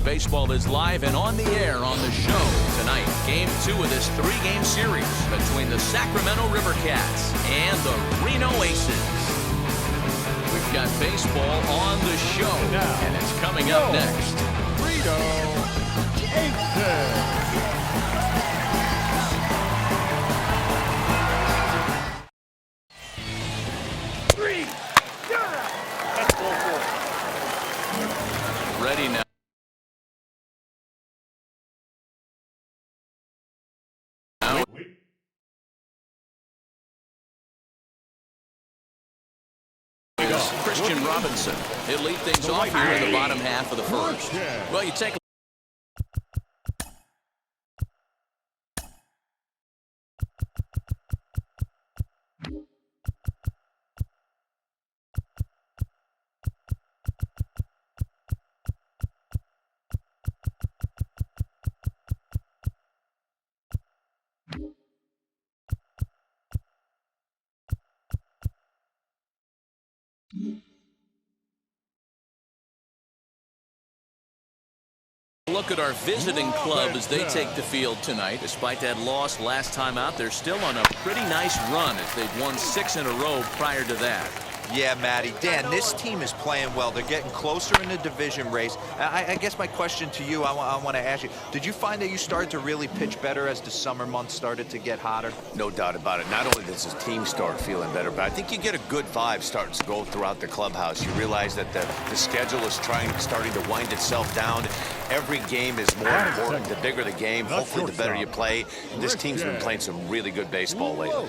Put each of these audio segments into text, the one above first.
League Baseball is live and on the air on the show tonight. Game 2 of this 3-game series between the Sacramento River Cats and the Reno Aces. We've got baseball on the show, and it's coming up next. Reno Aces. Ready now. Christian Robinson. He'll lead things off here in the bottom half of the first. Well, you take a look at our visiting club as they take the field tonight. Despite that loss last time out, they're still on a pretty nice run as they've won 6 in a row prior to that. Yeah, Matty. Dan, this team is playing well. They're getting closer in the division race. I guess my question to you, I want to ask you, did you find that you started to really pitch better as the summer months started to get hotter? No doubt about it. Not only does the team start feeling better, but I think you get a good vibe starting to go throughout the clubhouse. You realize that the schedule is starting to wind itself down. Every game is more important. The bigger the game, hopefully the better you play. This team's been playing some really good baseball lately.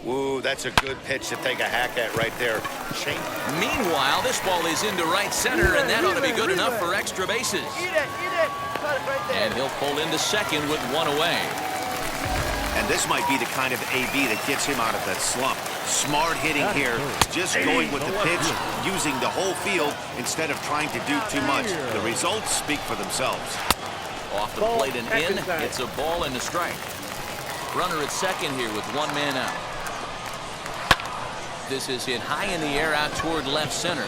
Ooh, that's a good pitch to take a hack at right there. Meanwhile, this ball is into right center, and that ought to be good enough for extra bases. And he'll pull into second with 1 away. And this might be the kind of AB that gets him out of that slump. Smart hitting here, just going with the pitch, using the whole field instead of trying to do too much. The results speak for themselves. Off the plate and in, it's a ball and a strike. Runner at second here with 1 man out. This is hit high in the air out toward left center.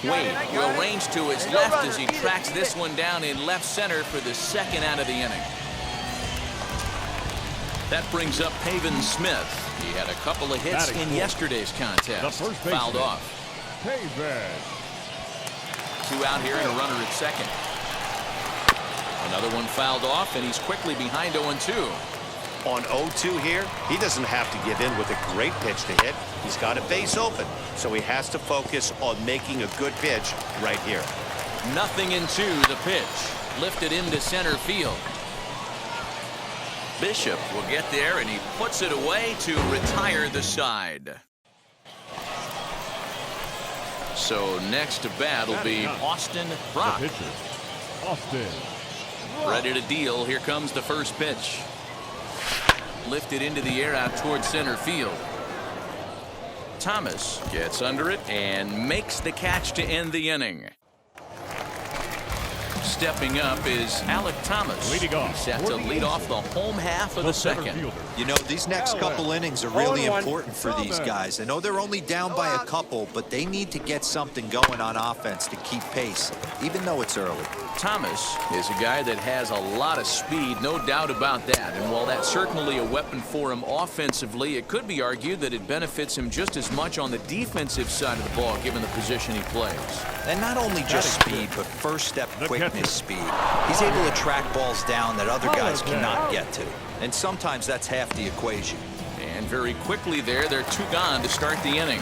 Wade will range to his left as he tracks this one down in left center for the second out of the inning. That brings up Pavin Smith. He had a couple of hits in yesterday's contest. Fouled off. 2 out here and a runner at second. Another one fouled off, and he's quickly behind 0-2. On 0-2 here, he doesn't have to give in with a great pitch to hit. He's got a base open, so he has to focus on making a good pitch right here. Nothing in 2, the pitch. Lifted into center field. Bishop will get there, and he puts it away to retire the side. So next to bat will be Austin Brock. Austin. Ready to deal. Here comes the first pitch. Lifted into the air out towards center field. Thomas gets under it and makes the catch to end the inning. Stepping up is Alec Thomas. He's set to lead off the home half of the second. You know, these next couple innings are really important for these guys. I know they're only down by a couple, but they need to get something going on offense to keep pace, even though it's early. Thomas is a guy that has a lot of speed, no doubt about that. And while that's certainly a weapon for him offensively, it could be argued that it benefits him just as much on the defensive side of the ball, given the position he plays. And not only just speed, but first step quickness speed. He's able to track balls down that other guys cannot get to. And sometimes that's half the equation. And very quickly there, they're 2 gone to start the inning.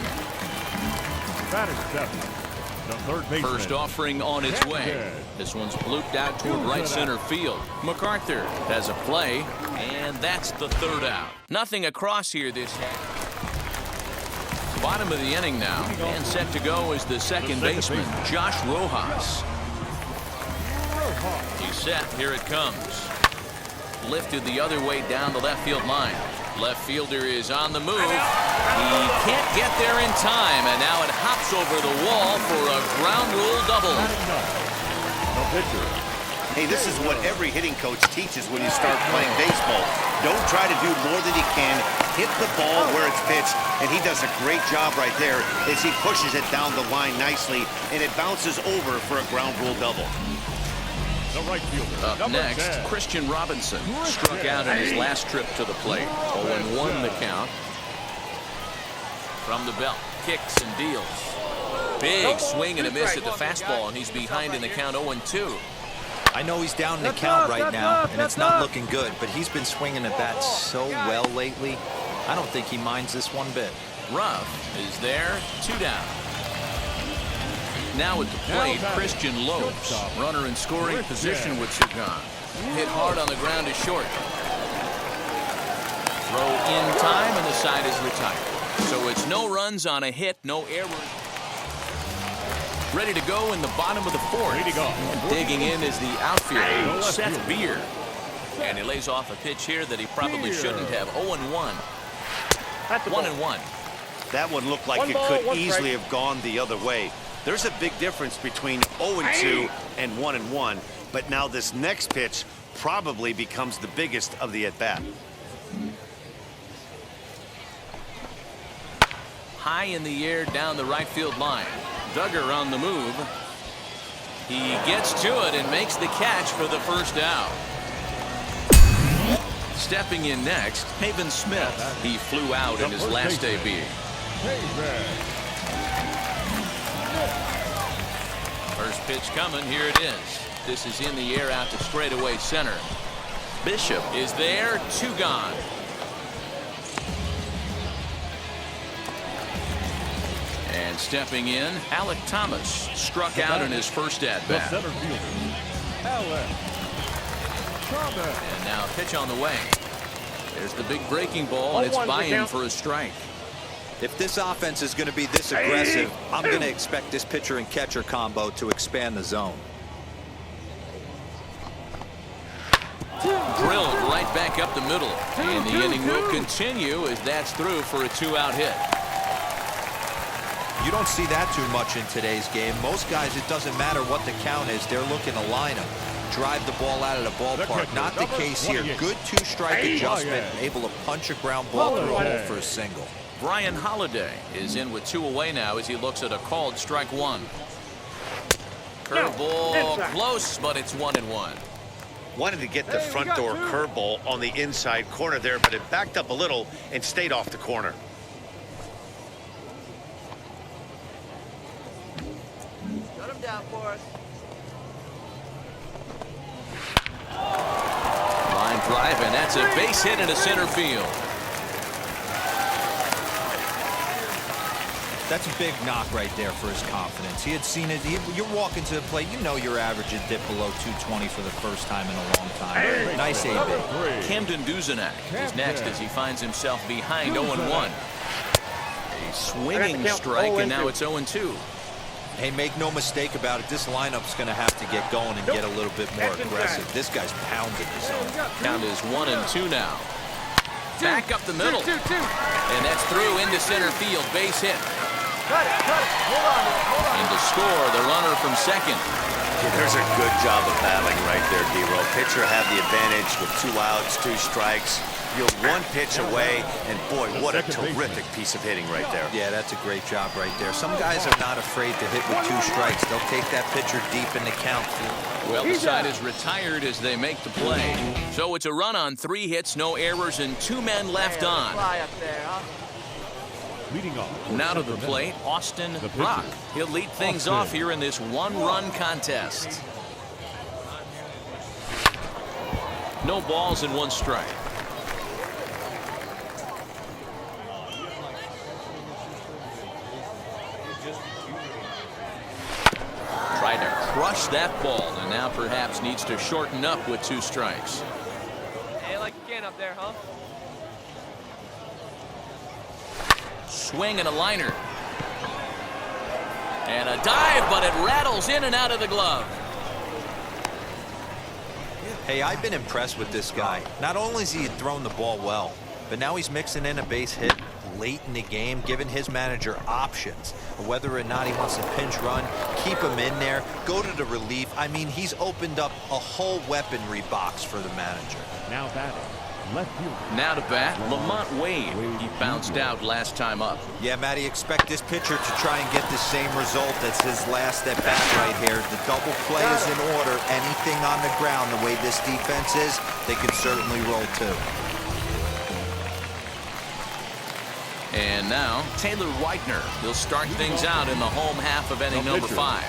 First offering on its way. This one's blooped out toward right center field. MacArthur has a play, and that's the 3rd out. Nothing across here this half. Bottom of the inning now, and set to go is the second baseman, Josh Rojas. He's set. Here it comes. Lifted the other way down the left field line. Left fielder is on the move. He can't get there in time, and now it hops over the wall for a ground rule double. Hey, this is what every hitting coach teaches when you start playing baseball. Don't try to do more than you can. Hit the ball where it's pitched, and he does a great job right there as he pushes it down the line nicely, and it bounces over for a ground rule double. The right fielder. Up next, 10. Christian Robinson struck out in his last trip to the plate. 0-1 the count. From the belt, kicks and deals. Big swing and a miss at the fastball, and he's behind in the count 0-2. I know he's down in the count right now, and it's not looking good, but he's been swinging the bat so well lately. I don't think he minds this one bit. Ruff is there, 2 down. Now at the plate, Christian Lopes. Runner in scoring position with 2 gone. Hit hard on the ground to short. Throw in time, and the side is retired. So it's no runs on a hit, no errors. Ready to go in the bottom of the 4th. And digging in is the outfielder, Seth Beer. And he lays off a pitch here that he probably shouldn't have. 0-1. 1-1. That one looked like it could easily have gone the other way. There's a big difference between 0-2 and 1-1, but now this next pitch probably becomes the biggest of the at-bat. High in the air down the right field line. Duggar on the move. He gets to it and makes the catch for the first out. Stepping in next, Haven Smith. He flew out in his last AB. First pitch coming, here it is. This is in the air out to straightaway center. Bishop is there, 2 gone. And stepping in, Alec Thomas struck out in his first at-bat. Center fielder, Alec Thomas. And now pitch on the way. There's the big breaking ball, and it's by him for a strike. If this offense is going to be this aggressive, I'm going to expect this pitcher and catcher combo to expand the zone. Drilled right back up the middle. And the inning will continue as that's through for a 2-out hit. You don't see that too much in today's game. Most guys, it doesn't matter what the count is. They're looking to line them, drive the ball out of the ballpark. Not the case here. Good 2-strike adjustment, able to punch a ground ball through a hole for a single. Brian Holiday is in with 2 away now as he looks at a called strike 1. Curveball close, but it's 1-1. Wanted to get the front door curveball on the inside corner there, but it backed up a little and stayed off the corner. Shut him down for us. Line drive, and that's a base hit into center field. That's a big knock right there for his confidence. He had seen it. You're walking to the plate. You know your average had dipped below 220 for the first time in a long time. Nice AB. Camden Duzenak is next as he finds himself behind 0-1. A swinging strike, and now it's 0-2. Hey, make no mistake about it. This lineup's going to have to get going and get a little bit more aggressive. This guy's pounding the zone. Count is 1-2 now. Back up the middle. And that's through into center field. Base hit. Cut it. Hold on. And to score, the runner from second. There's a good job of battling right there, D-Roll. Pitcher had the advantage with 2 outs, 2 strikes. You're 1 pitch away, and boy, what a terrific piece of hitting right there. Yeah, that's a great job right there. Some guys are not afraid to hit with 2 strikes. They'll take that pitcher deep in the count. Well, the side is retired as they make the play. So it's a run on 3 hits, no errors, and 2 men left on. Fly up there, huh? Leading off. Now to the plate, Austin Brock. He'll lead things off here in this 1-run contest. No balls and 1 strike. Tried to crush that ball, and now perhaps needs to shorten up with 2 strikes. Hey, like you can up there, huh? Swing and a liner. And a dive, but it rattles in and out of the glove. Hey, I've been impressed with this guy. Not only has he thrown the ball well, but now he's mixing in a base hit late in the game, giving his manager options. Whether or not he wants to pinch run, keep him in there, go to the relief. I mean, he's opened up a whole weaponry box for the manager. Now batting. Left fielder. Now to bat, Lamont Wade. He bounced out last time up. Yeah, Matty, expect this pitcher to try and get the same result as his last at bat right here. The double play is in order. Anything on the ground, the way this defense is, they can certainly roll too. And now, Taylor Whitener. He'll start things out in the home half of inning number 5.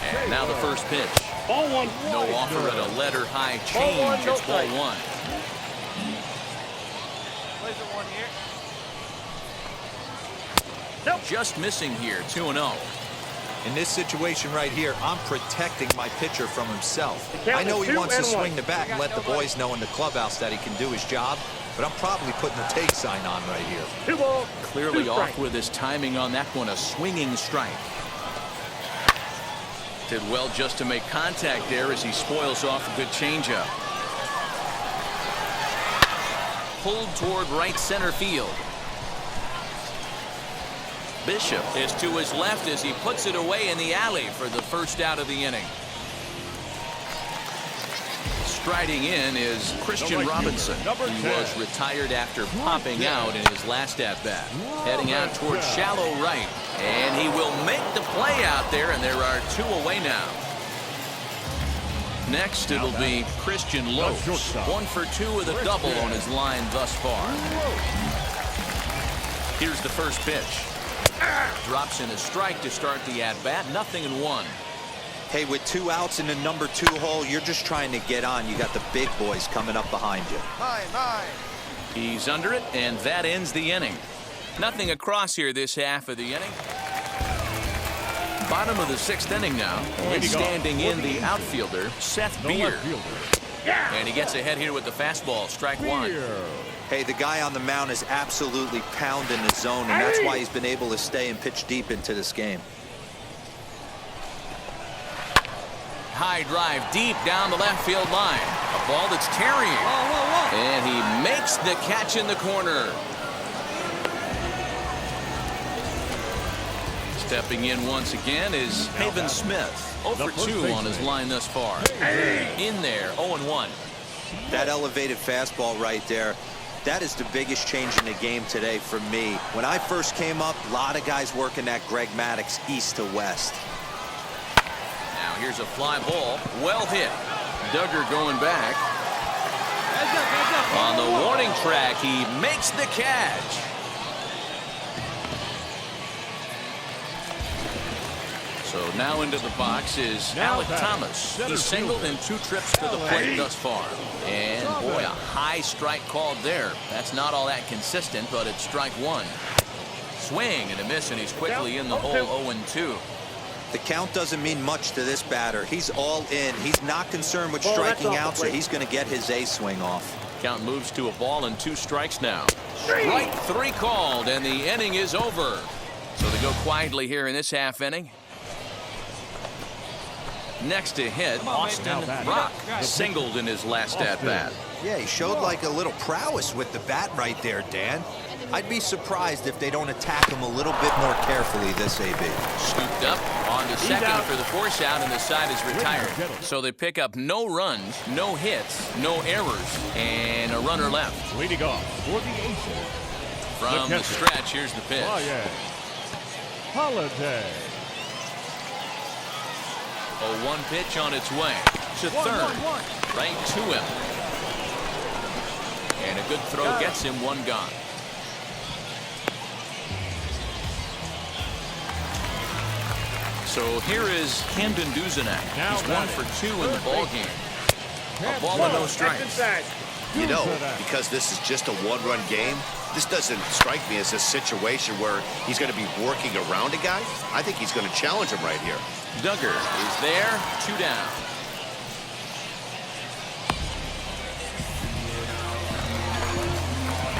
And now the first pitch. Ball one. No offer at a letter-high change. It's ball 1. One here. Just missing here, 2-0. In this situation right here, I'm protecting my pitcher from himself. I know he wants to swing the bat and let the boys know in the clubhouse that he can do his job, but I'm probably putting a take sign on right here. Clearly off with his timing on that one, a swinging strike. Did well just to make contact there as he spoils off a good changeup. Pulled toward right center field. Bishop is to his left as he puts it away in the alley for the first out of the inning. Striding in is Christian Robinson. He was retired after popping out in his last at-bat. Heading out toward shallow right. And he will make the play out there, and there are 2 away now. Next, it'll be Christian Lopes. 1 for 2 with a double on his line thus far. Here's the first pitch. Drops in a strike to start the at-bat. 0-1. Hey, with 2 outs in the number 2 hole, you're just trying to get on. You got the big boys coming up behind you. He's under it, and that ends the inning. Nothing across here this half of the inning. Bottom of the 6th inning now. And standing in the outfielder, Seth Beer. And he gets ahead here with the fastball, strike 1. Hey, the guy on the mound is absolutely pounding the zone, and that's why he's been able to stay and pitch deep into this game. High drive deep down the left field line. A ball that's carrying. And he makes the catch in the corner. Stepping in once again is Haven Smith. 0 for 2 on his line thus far. In there, 0-1. That elevated fastball right there, that is the biggest change in the game today for me. When I first came up, a lot of guys working that Greg Maddux east to west. Now here's a fly ball. Well hit. Duggar going back. On the warning track, he makes the catch. So now into the box is Alec Thomas. He's singled in 2 trips to the plate thus far. And boy, a high strike called there. That's not all that consistent, but it's strike 1. Swing and a miss, and he's quickly in the hole. 0-2. The count doesn't mean much to this batter. He's all in. He's not concerned with striking out, so he's going to get his A swing off. Count moves to a ball and 2 strikes now. Strike 3 called, and the inning is over. So they go quietly here in this half inning. Next to hit, Austin Rock singled in his last at-bat. Yeah, he showed like a little prowess with the bat right there, Dan. I'd be surprised if they don't attack him a little bit more carefully this AB. Scooped up on to second for the force out, and the side is retired. So they pick up no runs, no hits, no errors, and a runner left. Leading off for the Aces. From the stretch, here's the pitch. Holiday. 0-1 pitch on its way to third. Right to him. And a good throw gets him 1 gone. So here is Camden Duzenak. He's 1 for 2 in the ball game. A ball and no strikes. You know, because this is just a 1-run game, this doesn't strike me as a situation where he's going to be working around a guy. I think he's going to challenge him right here. Duggar is there, 2 down.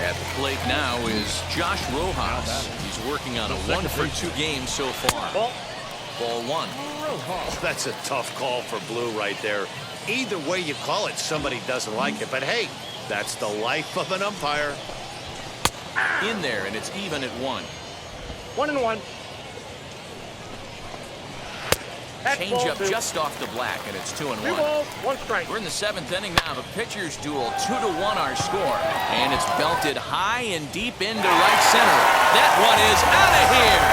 At the plate now is Josh Rojas. He's working on a 1 for 2 game so far. Ball 1. Oh, that's a tough call for Blue right there. Either way you call it, somebody doesn't like it. But hey, that's the life of an umpire. In there, and it's even at 1. 1-1. Change up just off the black, and it's 2-1. 2 balls, 1 strike. We're in the 7th inning now. The pitcher's duel, 2-1 our score. And it's belted high and deep into right center. That one is out of here.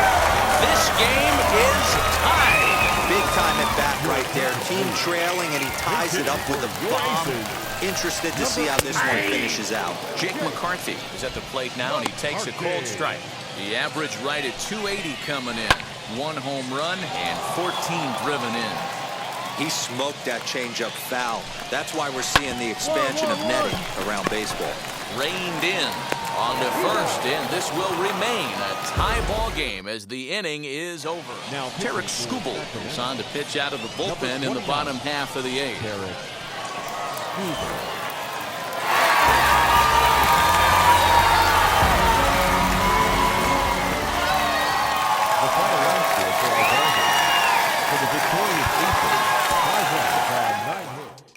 This game is tied. Big time at bat right there. Team trailing, and he ties it up with a bomb. Interested to see how this one finishes out. Jake McCarthy is at the plate now, and he takes a cold strike. The average right at 280 coming in. 1 home run and 14 driven in. He smoked that changeup foul. That's why we're seeing the expansion of netting around baseball. Reined in on to first, and this will remain a tie ball game as the inning is over. Now, Tarek Skubal is on to pitch out of the bullpen in the bottom half of the 8th. The final run score for our Dodgers. For the victorious Aces, 5 runs on 9 hits.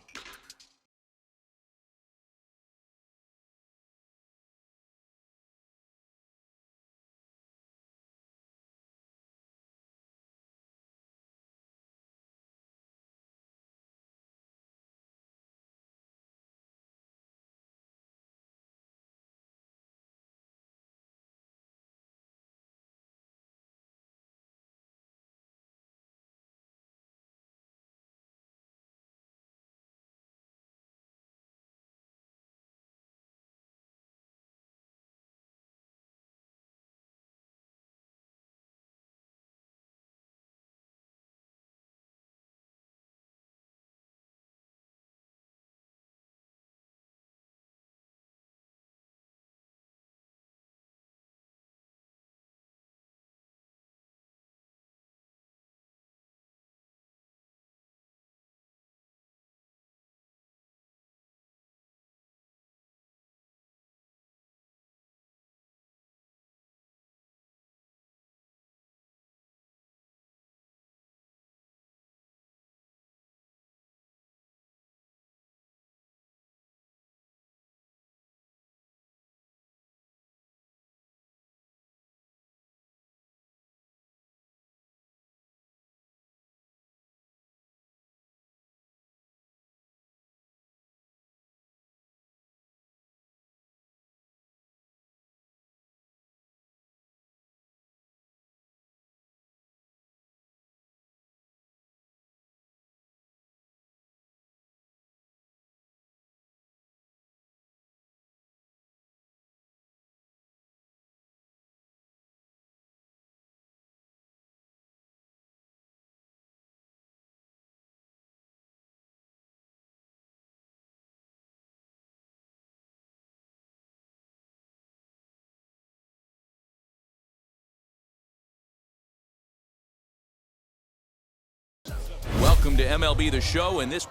Welcome to MLB The Show, and this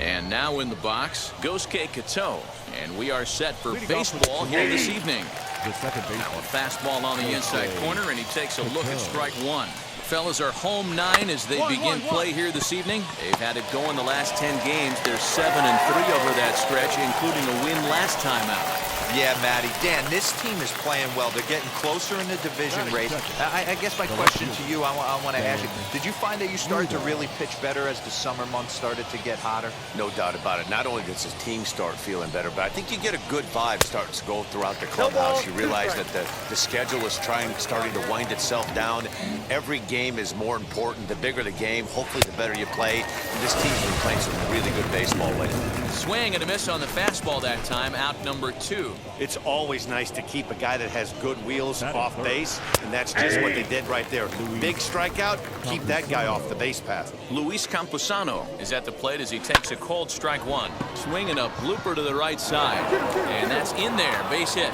and now in the box, Gosuke Kato, and we are set for baseball here this evening. The second Now baseman. a fastball on the inside corner, and he takes a look at strike 1. Fellas are home 9 as they begin play here this evening. They've had it going the last 10 games. They're 7-3 over that stretch, including a win last time out. Yeah, Matty. Dan, this team is playing well. They're getting closer in the division race. I guess my question to you, I want to ask you, did you find that you started to really pitch better as the summer months started to get hotter? No doubt about it. Not only does his team start feeling better, but I think you get a good vibe starting to go throughout the clubhouse. You realize that the schedule is starting to wind itself down. Every game is more important. The bigger the game, hopefully the better you play. And this team's been playing some really good baseball lately. Swing and a miss on the fastball that time, out number 2. It's always nice to keep a guy that has good wheels off base, and that's just what they did right there. Big strikeout, keep that guy off the base path. Luis Campusano is at the plate as he takes a cold strike 1. Swinging a blooper to the right side, and that's in there, base hit.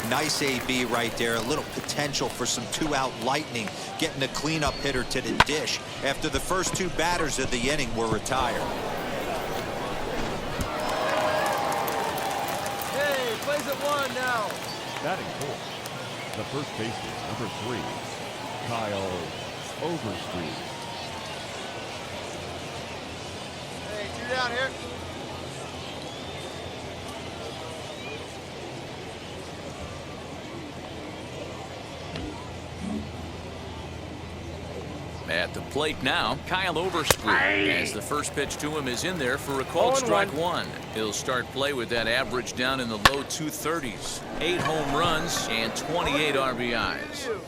Nice AB right there. A little potential for some 2-out lightning, getting a cleanup hitter to the dish after the first 2 batters of the inning were retired. Hey, plays at 1 now. Batting fourth, the first baseman, number 3, Kyle Overstreet. Hey, 2 down here. At the plate now, Kyle Overstreet, as the first pitch to him is in there for a called strike one. He'll start play with that average down in the low 230s. 8 home runs and 28 RBIs.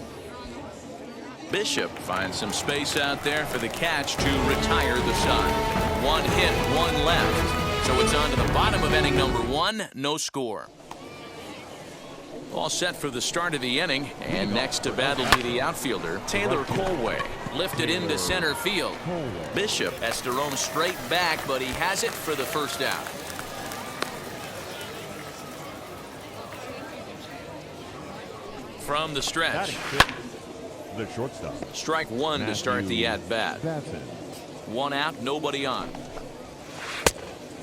Bishop finds some space out there for the catch to retire the side. 1 hit, 1 left. So it's on to the bottom of inning number 1, no score. All set for the start of the inning, and next to bat will be the outfielder, Taylor Colway. Lifted into center field. Bishop has to roam straight back, but he has it for the first out. From the stretch. The shortstop. Strike one to start the at-bat. 1 out, nobody on.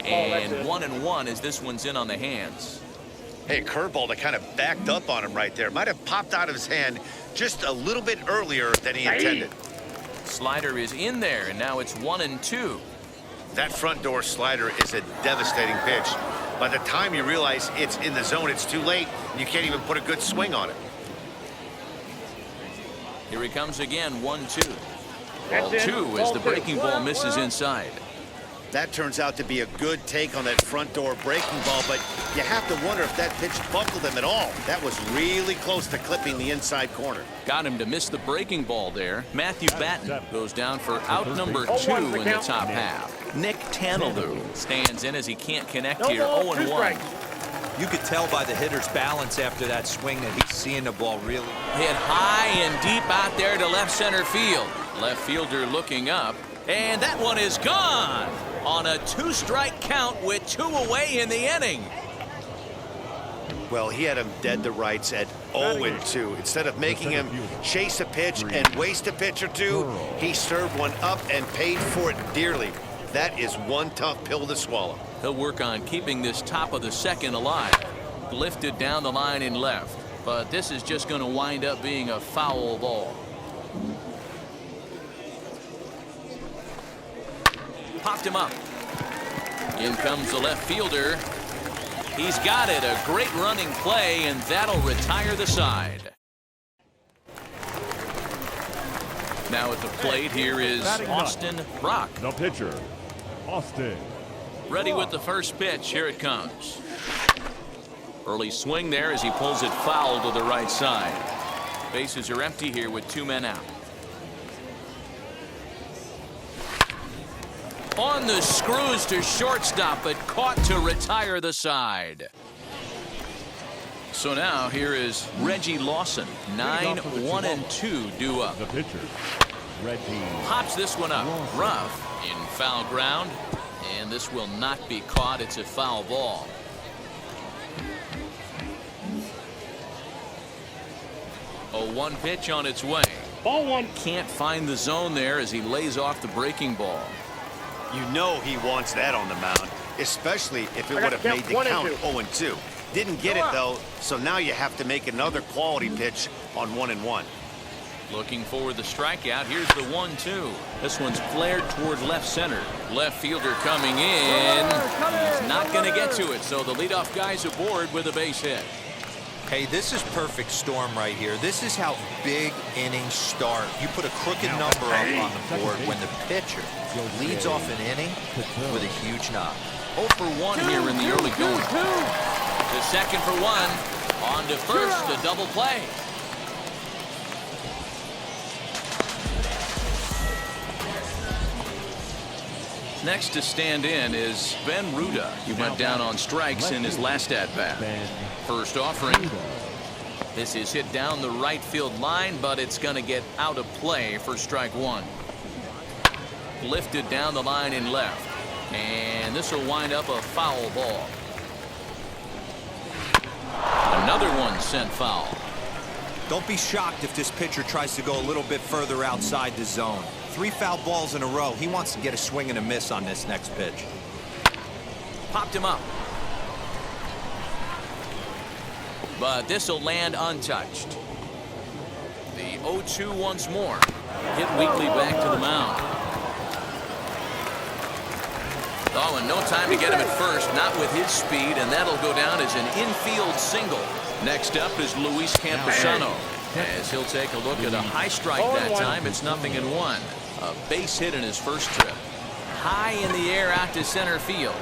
And 1-1 as this one's in on the hands. Hey, curveball that kind of backed up on him right there. Might have popped out of his hand just a little bit earlier than he intended. Slider is in there, and now it's 1-2. That front door slider is a devastating pitch. By the time you realize it's in the zone, it's too late. You can't even put a good swing on it. Here he comes again, 1-2. Ball 2 as the breaking ball misses inside. That turns out to be a good take on that front door breaking ball, but you have to wonder if that pitch buckled him at all. That was really close to clipping the inside corner. Got him to miss the breaking ball there. Matthew Batten goes down for out number 2 in the top half. Nick Tanalou stands in as he can't connect here, 0-1. You could tell by the hitter's balance after that swing that he's seeing the ball really. Hit high and deep out there to left center field. Left fielder looking up, and that one is gone on a 2-strike count with 2 away in the inning. Well, he had him dead to rights at 0-2. Instead of making him chase a pitch and waste a pitch or two, he served one up and paid for it dearly. That is one tough pill to swallow. He'll work on keeping this top of the second alive. Lifted down the line in left, but this is just going to wind up being a foul ball. Popped him up. In comes the left fielder. He's got it. A great running play, and that'll retire the side. Now at the plate, here is Austin Brock. The pitcher, Austin. Ready with the first pitch. Here it comes. Early swing there as he pulls it foul to the right side. Bases are empty here with 2 men out. On the screws to shortstop, but caught to retire the side. So now here is Reggie Lawson. 9-1-2 due up. The pitcher, Reggie. Pops this one up. Rough in foul ground. And this will not be caught. It's a foul ball. A 1 pitch on its way. Ball 1. Can't find the zone there as he lays off the breaking ball. You know he wants that on the mound, especially if it would have made the count 0-2. Didn't get it, though, so now you have to make another quality pitch on 1-1. Looking for the strikeout. Here's the 1-2. This one's flared toward left center. Left fielder coming in. He's not going to get to it, so the leadoff guy's aboard with a base hit. Hey, this is perfect storm right here. This is how big innings start. You put a crooked number up on the board when the pitcher leads off an inning with a huge knock. 0 for 1 here in the early going. The second for 1. On to first, a double play. Next to stand in is Ben Ruda. He went down on strikes in his last at-bat. First offering. This is hit down the right field line, but it's going to get out of play for strike 1. Lifted down the line in left. And this will wind up a foul ball. Another one sent foul. Don't be shocked if this pitcher tries to go a little bit further outside the zone. 3 foul balls in a row. He wants to get a swing and a miss on this next pitch. Popped him up. But this will land untouched. The 0-2 once more. Hit weakly back to the mound. Oh, and no time to get him at first, not with his speed, and that'll go down as an infield single. Next up is Luis Camposano. As he'll take a look at a high strike that time. It's 0-1. A base hit in his first trip. High in the air out to center field.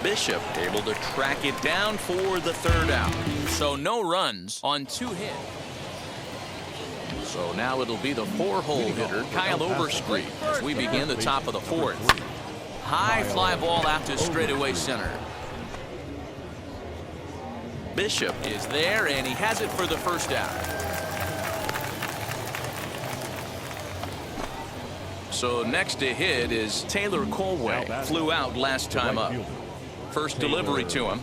Bishop able to track it down for the third out. So no runs on 2 hits. So now it'll be the 4-hole hitter, Kyle Overstreet, as we begin the top of the 4th. High fly ball out to straightaway center. Bishop is there, and he has it for the first out. So next to hit is Taylor Colway. Flew out last time up. First delivery to him.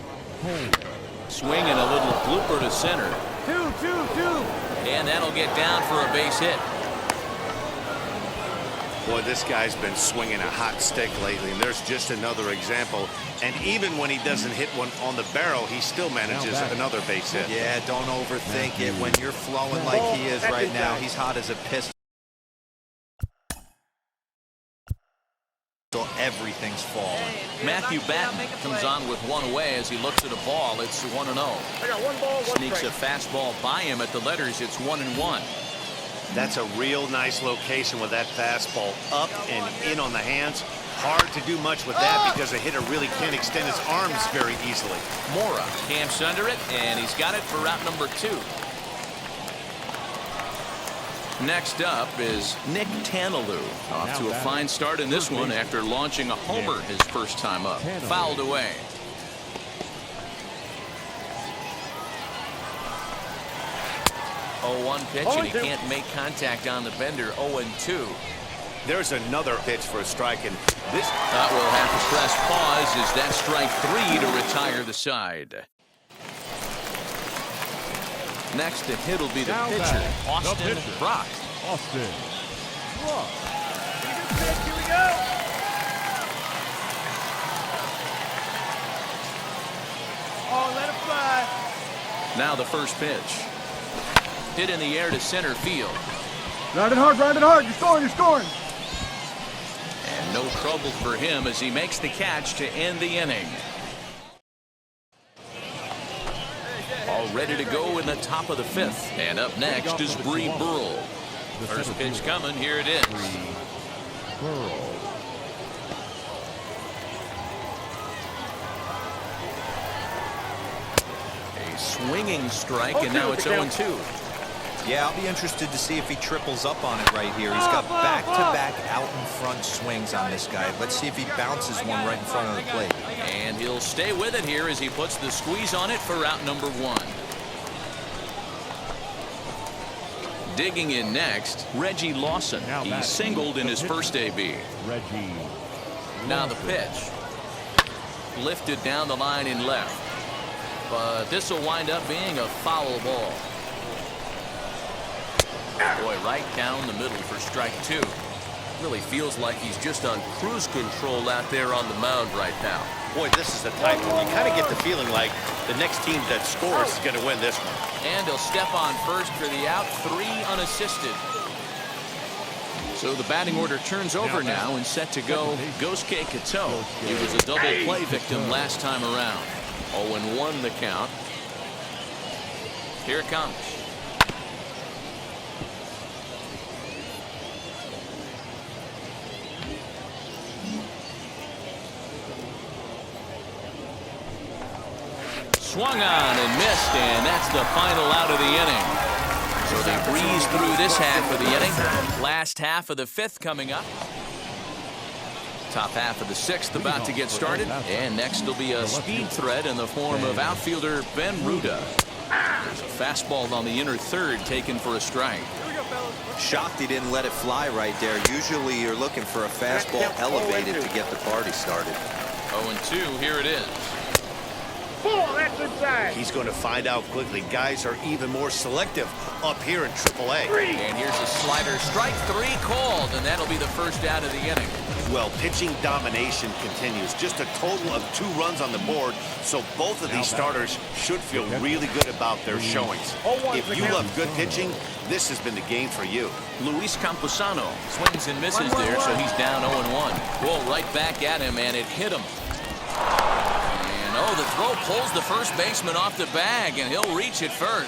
Swinging a little blooper to center. 2-2-2. And that'll get down for a base hit. Boy, this guy's been swinging a hot stick lately, and there's just another example. And even when he doesn't hit one on the barrel, he still manages another base hit. Yeah, don't overthink it. When you're flowing like he is right now, he's hot as a piston. So everything's falling. Matthew Batten comes on with 1 away as he looks at a ball. It's 1-0. I got 1 ball, 1 Sneaks a fastball by him at the letters. It's 1-1. That's a real nice location with that fastball up and in on the hands. Hard to do much with that because a hitter really can't extend his arms very easily. Mora camps under it, and he's got it for route number 2. Next up is Nick Tanalou. Off to a fine start in this one after launching a homer his first time up. Fouled away. Oh, 1 pitch, and he can't make contact on the bender. 0-2. There's another pitch for a strike, and this Will have to press pause as that strike 3 to retire the side. Next to hit will be the pitcher, Austin Brock. Austin Brock. Here we go. Oh, let it fly. Now the first pitch. Hit in the air to center field. Round it hard, round it hard. You're scoring, you're scoring. And no trouble for him as he makes the catch to end the inning. All ready to go in the top of the 5th. And up next is Bree Burrell. First pitch coming. Here it is. Burrell. A swinging strike, and now it's 0-2. Yeah, I'll be interested to see if he triples up on it right here. He's got back-to-back out-in-front swings on this guy. Let's see if he bounces one right in front of the plate. And he'll stay with it here as he puts the squeeze on it for route number 1. Digging in next, Reggie Lawson. He singled in his first AB. Reggie. Now the pitch. Lifted down the line in left. But this will wind up being a foul ball. Boy, right down the middle for strike 2. Really feels like he's just on cruise control out there on the mound right now. Boy, this is a tight one. You kind of get the feeling like the next team that scores is going to win this one. And he'll step on first for the out, 3 unassisted. So the batting order turns over now and set to go Gosuke Kato. He was a double play victim last time around. 0-1 the count. Here it comes. Swung on and missed, and that's the final out of the inning. So they breeze through this half of the inning. Last half of the 5th coming up. Top half of the 6th about to get started. And next will be a speed threat in the form of outfielder Ben Ruda. There's a fastball on the inner 3rd taken for a strike. Shocked he didn't let it fly right there. Usually you're looking for a fastball elevated to get the party started. 0-2, here it is. That's inside. He's going to find out quickly. Guys are even more selective up here in AAA. And here's a slider. Strike 3 called, and that'll be the first out of the inning. Well, pitching domination continues. Just a total of 2 runs on the board, so both of these starters should feel really good about their showings. If you love good pitching, this has been the game for you. Luis Camposano swings and misses there, so he's down 0-1. Roll right back at him, and it hit him. And the throw pulls the first baseman off the bag, and he'll reach it first.